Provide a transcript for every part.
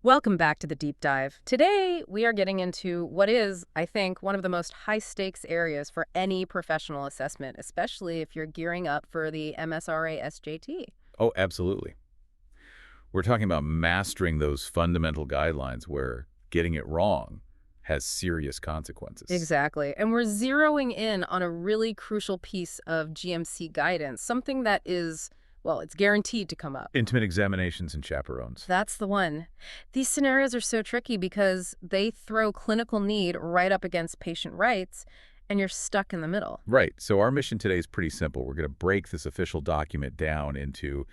Welcome back to the deep dive. Today, we are getting into what is, I think, one of the most high-stakes areas for any professional assessment, especially if you're gearing up for the MSRA SJT. Oh, absolutely. We're talking about mastering those fundamental guidelines where getting it wrong has serious consequences. Exactly. And we're zeroing in on a really crucial piece of GMC guidance, something that is, well, it's guaranteed to come up. Intimate examinations and chaperones. That's the one. These scenarios are so tricky because they throw clinical need right up against patient rights, and you're stuck in the middle. Right. So our mission today is pretty simple. We're going to break this official document down into,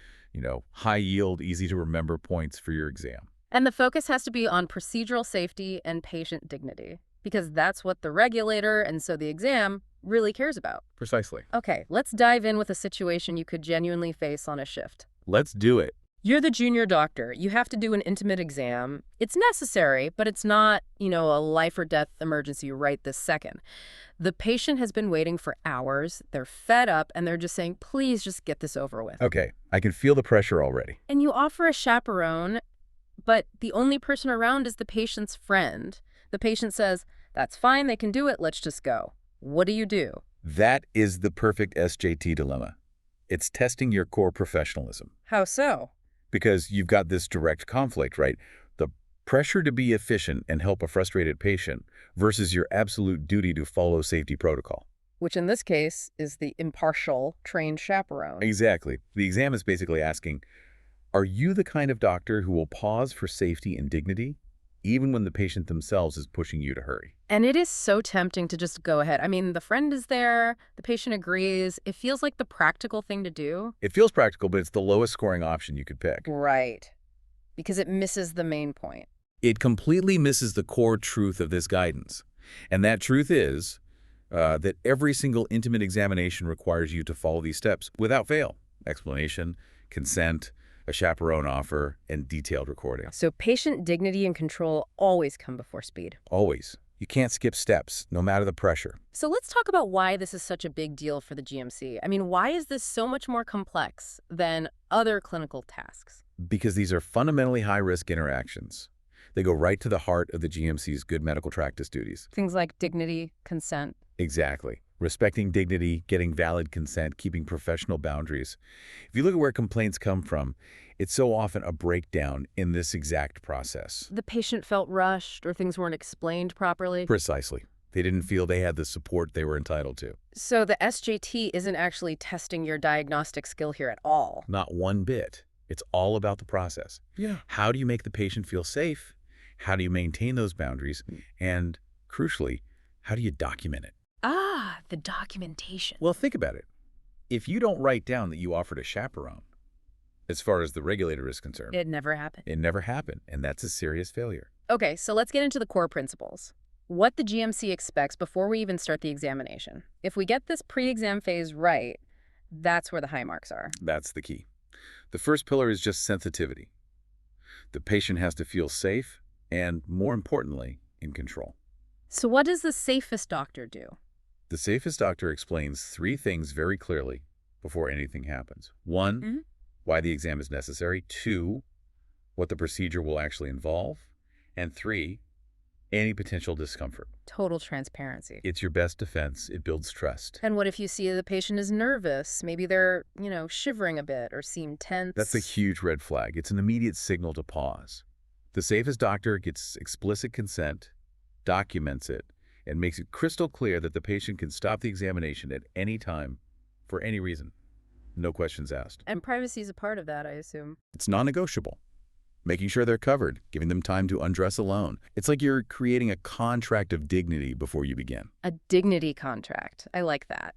high-yield, easy-to-remember points for your exam. And the focus has to be on procedural safety and patient dignity, because that's what the regulator, and so the exam, really cares about. Precisely. Okay, let's dive in with a situation you could genuinely face on a shift. Let's do it. You're the junior doctor. You have to do an intimate exam. It's necessary, but it's not, a life or death emergency right this second. The patient has been waiting for hours. They're fed up, and they're just saying, please just get this over with. Okay, I can feel the pressure already. And you offer a chaperone, but the only person around is the patient's friend. The patient says, that's fine, they can do it, let's just go. What do? That is the perfect SJT dilemma. It's testing your core professionalism. How so? Because you've got this direct conflict, right? The pressure to be efficient and help a frustrated patient versus your absolute duty to follow safety protocol. Which in this case is the impartial trained chaperone. Exactly. The exam is basically asking, are you the kind of doctor who will pause for safety and dignity, even when the patient themselves is pushing you to hurry? And it is so tempting to just go ahead. I mean, the friend is there, the patient agrees. It feels like the practical thing to do. It feels practical, but it's the lowest scoring option you could pick. Right. Because it misses the main point. It completely misses the core truth of this guidance. And that truth is that every single intimate examination requires you to follow these steps without fail. Explanation, consent, a chaperone offer, and detailed recording. So patient dignity and control always come before speed. Always. You can't skip steps, no matter the pressure. So let's talk about why this is such a big deal for the GMC. I mean, why is this so much more complex than other clinical tasks? Because these are fundamentally high-risk interactions. They go right to the heart of the GMC's good medical practice duties. Things like dignity, consent. Exactly. Respecting dignity, getting valid consent, keeping professional boundaries. If you look at where complaints come from, it's so often a breakdown in this exact process. The patient felt rushed or things weren't explained properly. Precisely. They didn't feel they had the support they were entitled to. So the SJT isn't actually testing your diagnostic skill here at all. Not one bit. It's all about the process. Yeah. How do you make the patient feel safe? How do you maintain those boundaries? And crucially, how do you document it? Ah, the documentation. Well, think about it. If you don't write down that you offered a chaperone, as far as the regulator is concerned, It never happened. it never happened, and that's a serious failure. Okay, so let's get into the core principles. What the GMC expects before we even start the examination. If we get this pre-exam phase right, that's where the high marks are. That's the key. The first pillar is just sensitivity. The patient has to feel safe and, more importantly, in control. So what does the safest doctor do? The safest doctor explains 3 things very clearly before anything happens. 1, why the exam is necessary. 2, what the procedure will actually involve. And 3, any potential discomfort. Total transparency. It's your best defense. It builds trust. And what if you see the patient is nervous? Maybe they're, shivering a bit or seem tense. That's a huge red flag. It's an immediate signal to pause. The safest doctor gets explicit consent, documents it, and makes it crystal clear that the patient can stop the examination at any time for any reason. No questions asked. And privacy is a part of that, I assume. It's non-negotiable. Making sure they're covered, giving them time to undress alone. It's like you're creating a contract of dignity before you begin. A dignity contract. I like that.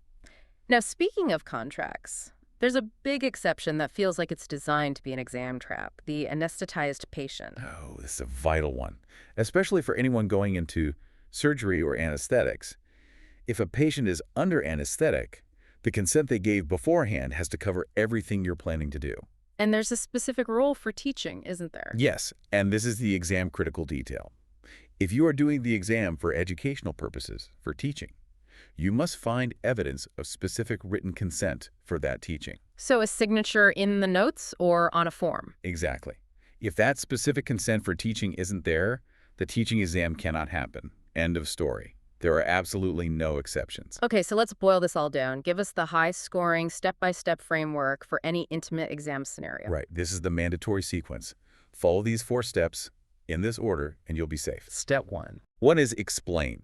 Now, speaking of contracts, there's a big exception that feels like it's designed to be an exam trap, the anaesthetized patient. Oh, this is a vital one, especially for anyone going into surgery or anesthetics. If a patient is under anesthetic, the consent they gave beforehand has to cover everything you're planning to do. And there's a specific role for teaching, isn't there? Yes, and this is the exam critical detail. If you are doing the exam for educational purposes, for teaching, you must find evidence of specific written consent for that teaching. So a signature in the notes or on a form? Exactly. If that specific consent for teaching isn't there, the teaching exam cannot happen. End of story. There are absolutely no exceptions. Okay, so let's boil this all down. Give us the high-scoring, step-by-step framework for any intimate exam scenario. Right. This is the mandatory sequence. Follow these 4 steps in this order, and you'll be safe. Step 1. One is explain.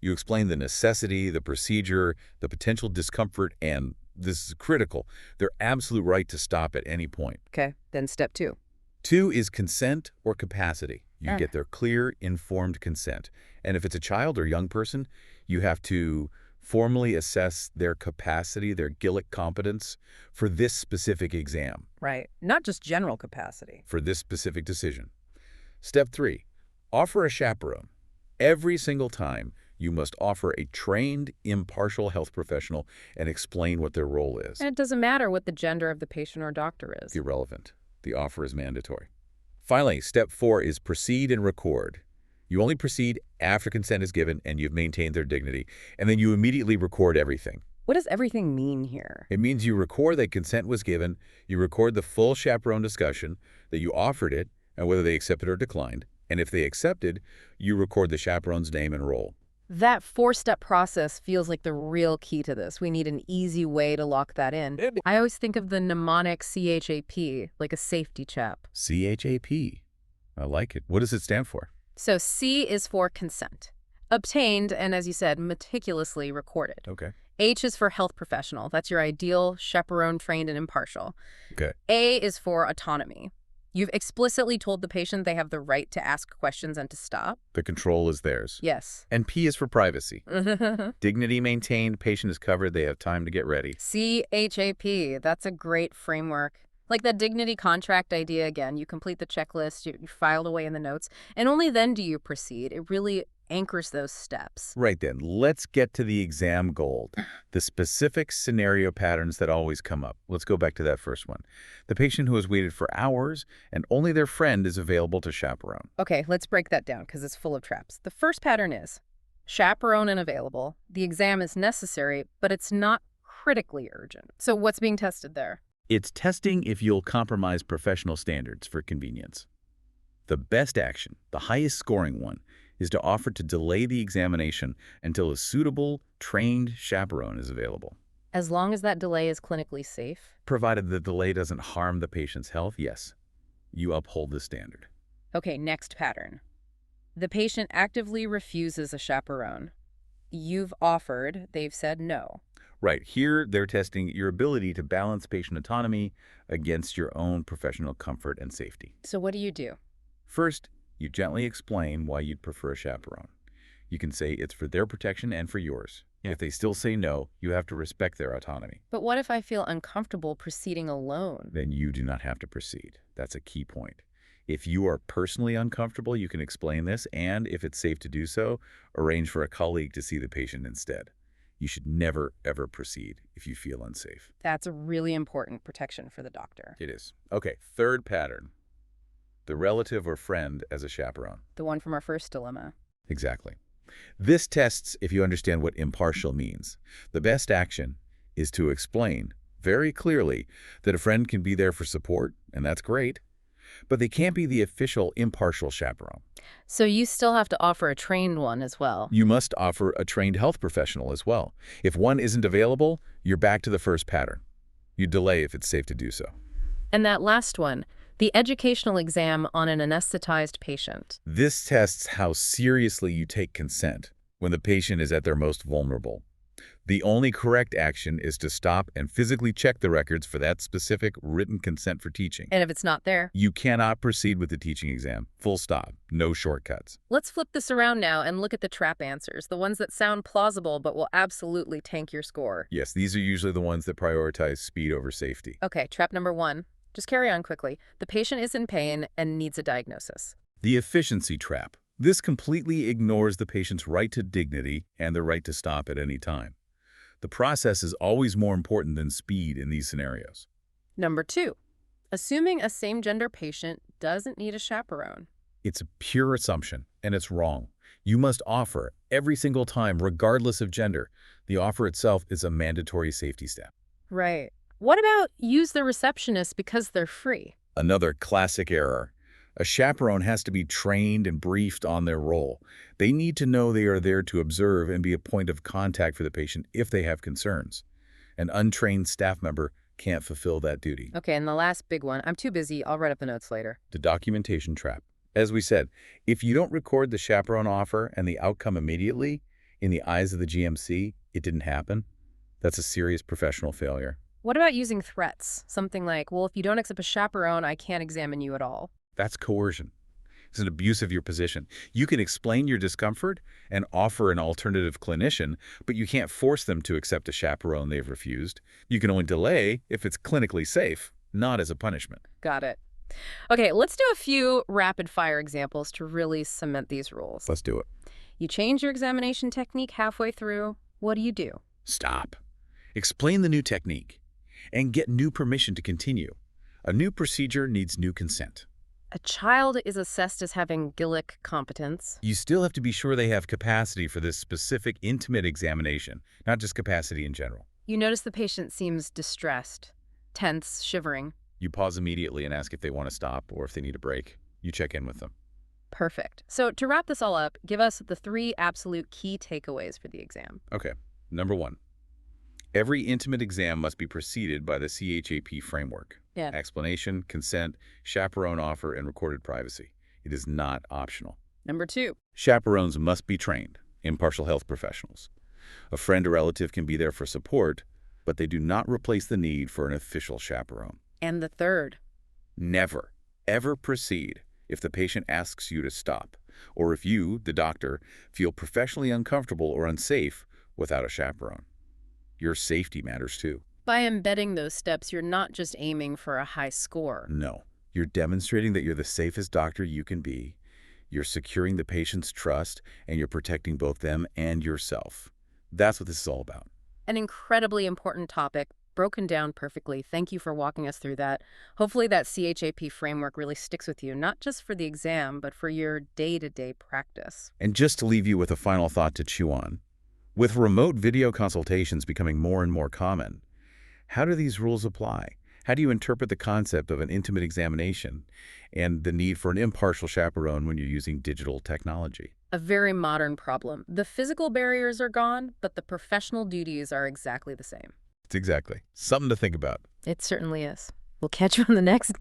You explain the necessity, the procedure, the potential discomfort, and this is critical, their absolute right to stop at any point. Okay, then step 2. 2 is consent or capacity. You get their clear, informed consent. And if it's a child or young person, you have to formally assess their capacity, their Gillick competence for this specific exam. Right, not just general capacity. For this specific decision. Step 3, offer a chaperone. Every single time, you must offer a trained, impartial health professional and explain what their role is. And it doesn't matter what the gender of the patient or doctor is. Irrelevant. The offer is mandatory. Finally, step 4 is proceed and record. You only proceed after consent is given and you've maintained their dignity, and then you immediately record everything. What does everything mean here? It means you record that consent was given, you record the full chaperone discussion, that you offered it, and whether they accepted or declined, and if they accepted, you record the chaperone's name and role. That 4-step process feels like the real key to this. We need an easy way to lock that in. I always think of the mnemonic CHAP, like a safety chap. CHAP. I like it. What does it stand for? So C is for consent. Obtained and, as you said, meticulously recorded. Okay. H is for health professional. That's your ideal chaperone, trained and impartial. Okay. A is for autonomy. You've explicitly told the patient they have the right to ask questions and to stop. The control is theirs. Yes. And P is for privacy. Dignity maintained, patient is covered, they have time to get ready. CHAP, that's a great framework. Like that dignity contract idea again, you complete the checklist, you file away in the notes, and only then do you proceed. It really anchors those steps. Right then, let's get to the exam gold, the specific scenario patterns that always come up. Let's go back to that first one. The patient who has waited for hours and only their friend is available to chaperone. Okay, let's break that down because it's full of traps. The first pattern is chaperone and available. The exam is necessary, but it's not critically urgent. So what's being tested there? It's testing if you'll compromise professional standards for convenience. The best action, the highest scoring one, is to offer to delay the examination until a suitable, trained chaperone is available. As long as that delay is clinically safe? Provided the delay doesn't harm the patient's health, yes, you uphold the standard. Okay, next pattern. The patient actively refuses a chaperone. You've offered, they've said no. Right, here they're testing your ability to balance patient autonomy against your own professional comfort and safety. So what do you do? First, you gently explain why you'd prefer a chaperone. You can say it's for their protection and for yours. If they still say no, you have to respect their autonomy. But what if I feel uncomfortable proceeding alone? Then you do not have to proceed. That's a key point. If you are personally uncomfortable, you can explain this, and if it's safe to do so, arrange for a colleague to see the patient instead. You should never, ever proceed if you feel unsafe. That's a really important protection for the doctor. It is. Okay, third pattern. The relative or friend as a chaperone. The one from our first dilemma. Exactly. This tests if you understand what impartial means. The best action is to explain very clearly that a friend can be there for support, and that's great, but they can't be the official impartial chaperone. So you still have to offer a trained one as well. You must offer a trained health professional as well. If one isn't available, you're back to the first pattern. You delay if it's safe to do so. And that last one, the educational exam on an anaesthetized patient. This tests how seriously you take consent when the patient is at their most vulnerable. The only correct action is to stop and physically check the records for that specific written consent for teaching. And if it's not there? You cannot proceed with the teaching exam. Full stop. No shortcuts. Let's flip this around now and look at the trap answers, the ones that sound plausible but will absolutely tank your score. Yes, these are usually the ones that prioritize speed over safety. Okay, trap number 1. Just carry on quickly. The patient is in pain and needs a diagnosis. The efficiency trap. This completely ignores the patient's right to dignity and the right to stop at any time. The process is always more important than speed in these scenarios. Number 2. Assuming a same-gender patient doesn't need a chaperone. It's a pure assumption, and it's wrong. You must offer every single time, regardless of gender. The offer itself is a mandatory safety step. Right. What about use the receptionist because they're free? Another classic error. A chaperone has to be trained and briefed on their role. They need to know they are there to observe and be a point of contact for the patient if they have concerns. An untrained staff member can't fulfill that duty. Okay, and the last big one. I'm too busy. I'll write up the notes later. The documentation trap. As we said, if you don't record the chaperone offer and the outcome immediately, in the eyes of the GMC, it didn't happen, that's a serious professional failure. What about using threats? Something like, well, if you don't accept a chaperone, I can't examine you at all. That's coercion. It's an abuse of your position. You can explain your discomfort and offer an alternative clinician, but you can't force them to accept a chaperone they've refused. You can only delay if it's clinically safe, not as a punishment. Got it. Okay, let's do a few rapid-fire examples to really cement these rules. Let's do it. You change your examination technique halfway through. What do? Stop. Explain the new technique and get new permission to continue. A new procedure needs new consent. A child is assessed as having Gillick competence. You still have to be sure they have capacity for this specific intimate examination, not just capacity in general. You notice the patient seems distressed, tense, shivering. You pause immediately and ask if they want to stop or if they need a break. You check in with them. Perfect. So to wrap this all up, give us the 3 absolute key takeaways for the exam. Okay. Number 1. Every intimate exam must be preceded by the CHAP framework. Yeah. Explanation, consent, chaperone offer, and recorded privacy. It is not optional. Number 2. Chaperones must be trained, impartial health professionals. A friend or relative can be there for support, but they do not replace the need for an official chaperone. And the 3rd. Never, ever proceed if the patient asks you to stop, or if you, the doctor, feel professionally uncomfortable or unsafe without a chaperone. Your safety matters too. By embedding those steps, you're not just aiming for a high score. No, you're demonstrating that you're the safest doctor you can be. You're securing the patient's trust, and you're protecting both them and yourself. That's what this is all about. An incredibly important topic, broken down perfectly. Thank you for walking us through that. Hopefully that CHAP framework really sticks with you, not just for the exam, but for your day-to-day practice. And just to leave you with a final thought to chew on, with remote video consultations becoming more and more common, how do these rules apply? How do you interpret the concept of an intimate examination and the need for an impartial chaperone when you're using digital technology? A very modern problem. The physical barriers are gone, but the professional duties are exactly the same. It's exactly something to think about. It certainly is. We'll catch you on the next